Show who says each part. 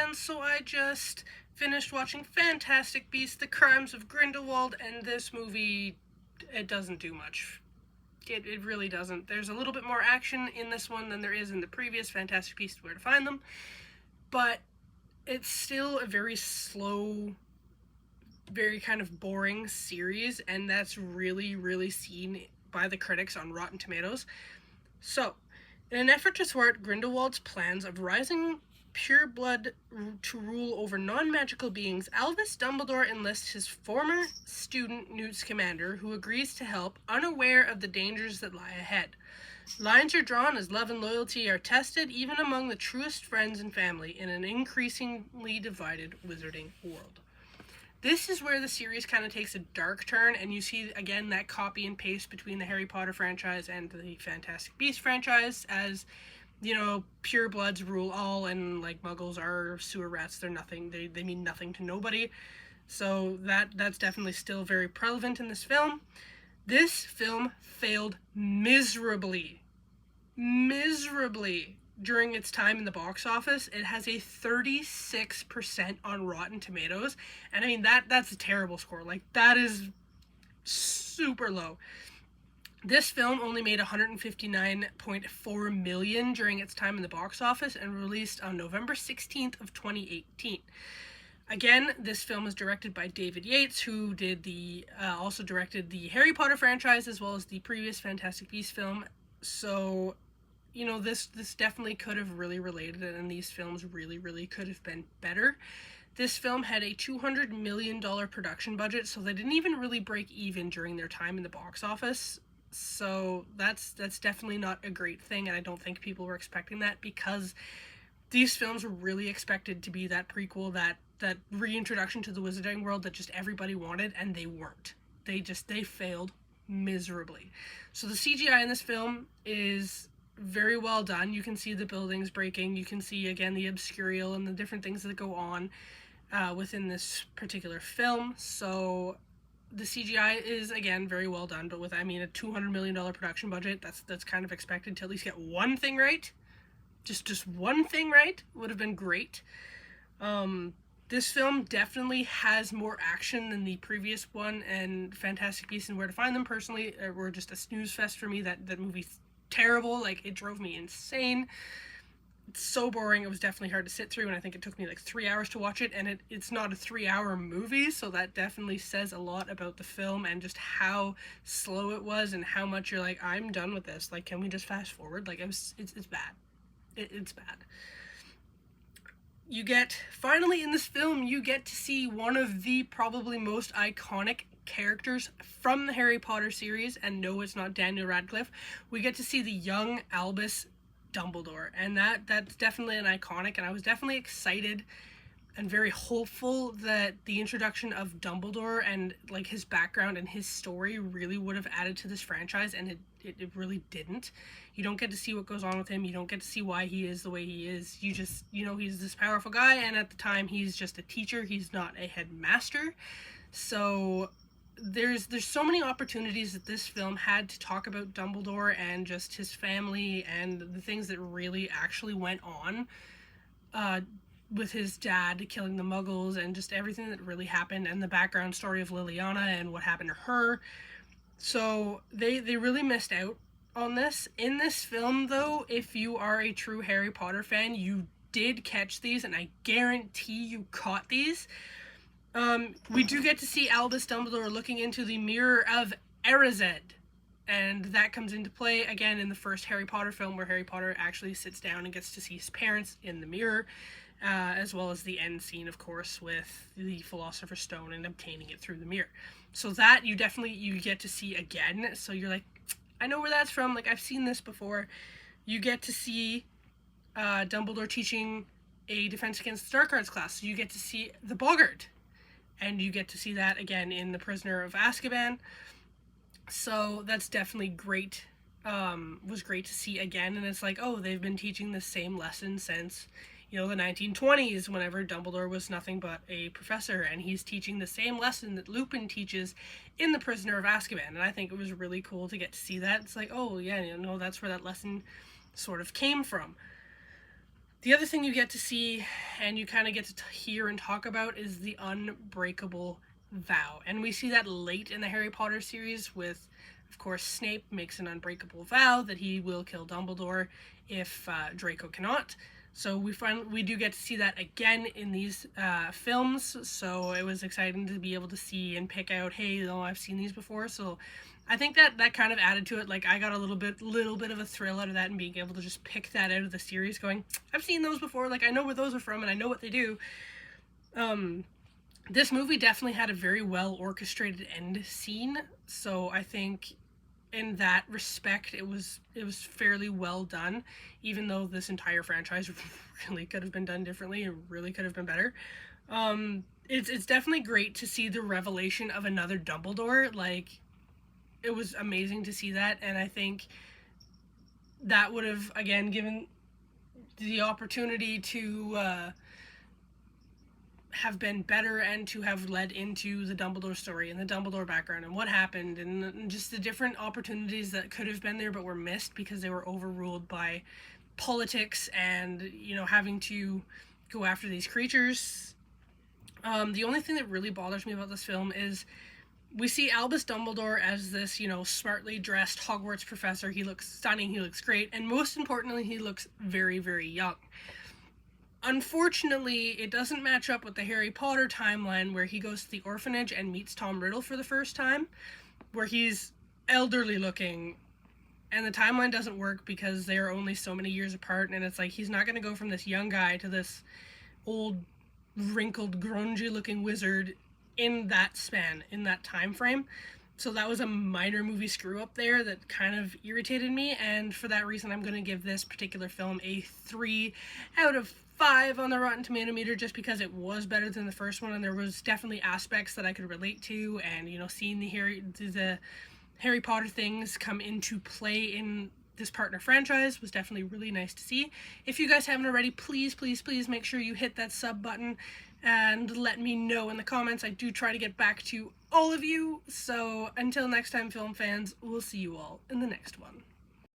Speaker 1: and so I just finished watching Fantastic Beasts: The Crimes of Grindelwald, and this movie, it doesn't do much. It really doesn't. There's a little bit more action in this one than there is in the previous Fantastic Beasts: Where to Find Them, but it's still a very slow, very kind of boring series, and that's really seen by the critics on Rotten Tomatoes. So, in an effort to thwart Grindelwald's plans of rising pureblood to rule over non-magical beings, Albus Dumbledore enlists his former student Newt Scamander, who agrees to help, unaware of the dangers that lie ahead. Lines are drawn as love and loyalty are tested, even among the truest friends and family, in an increasingly divided wizarding world. This is where the series kind of takes a dark turn, and you see, again, that copy and paste between the Harry Potter franchise and the Fantastic Beasts franchise, as, you know, pure bloods rule all, and, like, muggles are sewer rats. They're nothing. They mean nothing to nobody. So that's definitely still very prevalent in this film. This film failed miserably during its time in the box office. It has a 36% on Rotten Tomatoes, and I mean that's a terrible score. Like, that is super low. This film only made $159.4 million during its time in the box office and released on November 16th of 2018. Again, this film is directed by David Yates, who did also directed the Harry Potter franchise as well as the previous Fantastic Beasts film. So, you know, this definitely could have really related, and these films really could have been better. This film had a $200 million production budget, so they didn't even really break even during their time in the box office. So that's definitely not a great thing, and I don't think people were expecting that, because these films were really expected to be that prequel, that reintroduction to the wizarding world that just everybody wanted, and they weren't. They failed miserably. So the CGI in this film is very well done. You can see the buildings breaking. You can see, again, the obscurial and the different things that go on within this particular film. So the CGI is, again, very well done, but with, I mean, a $200 million production budget, that's kind of expected to at least get one thing right. Just one thing right would have been great. This film definitely has more action than the previous one, and Fantastic Beasts and Where to Find Them, personally, were just a snooze fest for me. That movie's terrible. Like, it drove me insane. It's so boring. It was definitely hard to sit through, and I think it took me like 3 hours to watch it, and it's not a 3-hour movie, so that definitely says a lot about the film and just how slow it was, and how much you're like, I'm done with this. Like, can we just fast forward? Like, it's bad. It's bad. Finally in this film, you get to see one of the probably most iconic characters from the Harry Potter series, and no, it's not Daniel Radcliffe. We get to see the young Albus Dumbledore, and that's definitely an iconic, and I was definitely excited and very hopeful that the introduction of Dumbledore and, like, his background and his story really would have added to this franchise, and it really didn't. You don't get to see what goes on with him. You don't get to see why he is the way he is. You just, you know, he's this powerful guy, and at the time he's just a teacher. He's not a headmaster. So there's so many opportunities that this film had to talk about Dumbledore and just his family and the things that really actually went on with his dad killing the muggles, and just everything that really happened, and the background story of Liliana and what happened to her. So they really missed out on this. In this film, though, if you are a true Harry Potter fan, you did catch these, and I guarantee you caught these. We do get to see Albus Dumbledore looking into the mirror of Erised, and that comes into play again in the first Harry Potter film, where Harry Potter actually sits down and gets to see his parents in the mirror, as well as the end scene, of course, with the Philosopher's Stone and obtaining it through the mirror. So that you get to see again. So you're like, I know where that's from. Like, I've seen this before. You get to see Dumbledore teaching a Defense Against the Dark Arts class. So you get to see the Boggart, and you get to see that again in The Prisoner of Azkaban. So that's definitely great. Was great to see again, and it's like, oh, they've been teaching the same lesson since, you know, the 1920s, whenever Dumbledore was nothing but a professor, and he's teaching the same lesson that Lupin teaches in The Prisoner of Azkaban, and I think it was really cool to get to see that. It's like, oh, yeah, you know, that's where that lesson sort of came from. The other thing you get to see and you kind of get to hear and talk about is the unbreakable vow. And we see that late in the Harry Potter series with, of course, Snape makes an unbreakable vow that he will kill Dumbledore if Draco cannot. So we do get to see that again in these films. So it was exciting to be able to see and pick out, hey, you know, I've seen these before. So I think that kind of added to it. Like, I got a little bit of a thrill out of that, and being able to just pick that out of the series, going, I've seen those before. Like, I know where those are from, and I know what they do. This movie definitely had a very well orchestrated end scene. So I think in that respect, it was fairly well done, even though this entire franchise really could have been done differently and really could have been better. It's definitely great to see the revelation of another Dumbledore. Like, it was amazing to see that, and I think that would have, again, given the opportunity to have been better and to have led into the Dumbledore story and the Dumbledore background and what happened and just the different opportunities that could have been there but were missed because they were overruled by politics and, you know, having to go after these creatures. The only thing that really bothers me about this film is we see Albus Dumbledore as this, you know, smartly dressed Hogwarts professor. He looks stunning, he looks great, and most importantly, he looks very, very young. Unfortunately, it doesn't match up with the Harry Potter timeline where he goes to the orphanage and meets Tom Riddle for the first time, where he's elderly looking, and the timeline doesn't work because they are only so many years apart, and it's like he's not going to go from this young guy to this old, wrinkled, grungy looking wizard in that span, in that time frame. So that was a minor movie screw up there that kind of irritated me, and for that reason I'm going to give this particular film a 3 out of 5 on the Rotten Tomato meter, just because it was better than the first one and there was definitely aspects that I could relate to, and, you know, seeing the Harry Potter things come into play in this partner franchise was definitely really nice to see. If you guys haven't already, please, please, please make sure you hit that sub button and let me know in the comments. I do try to get back to all of you. So until next time, film fans, we'll see you all in the next one.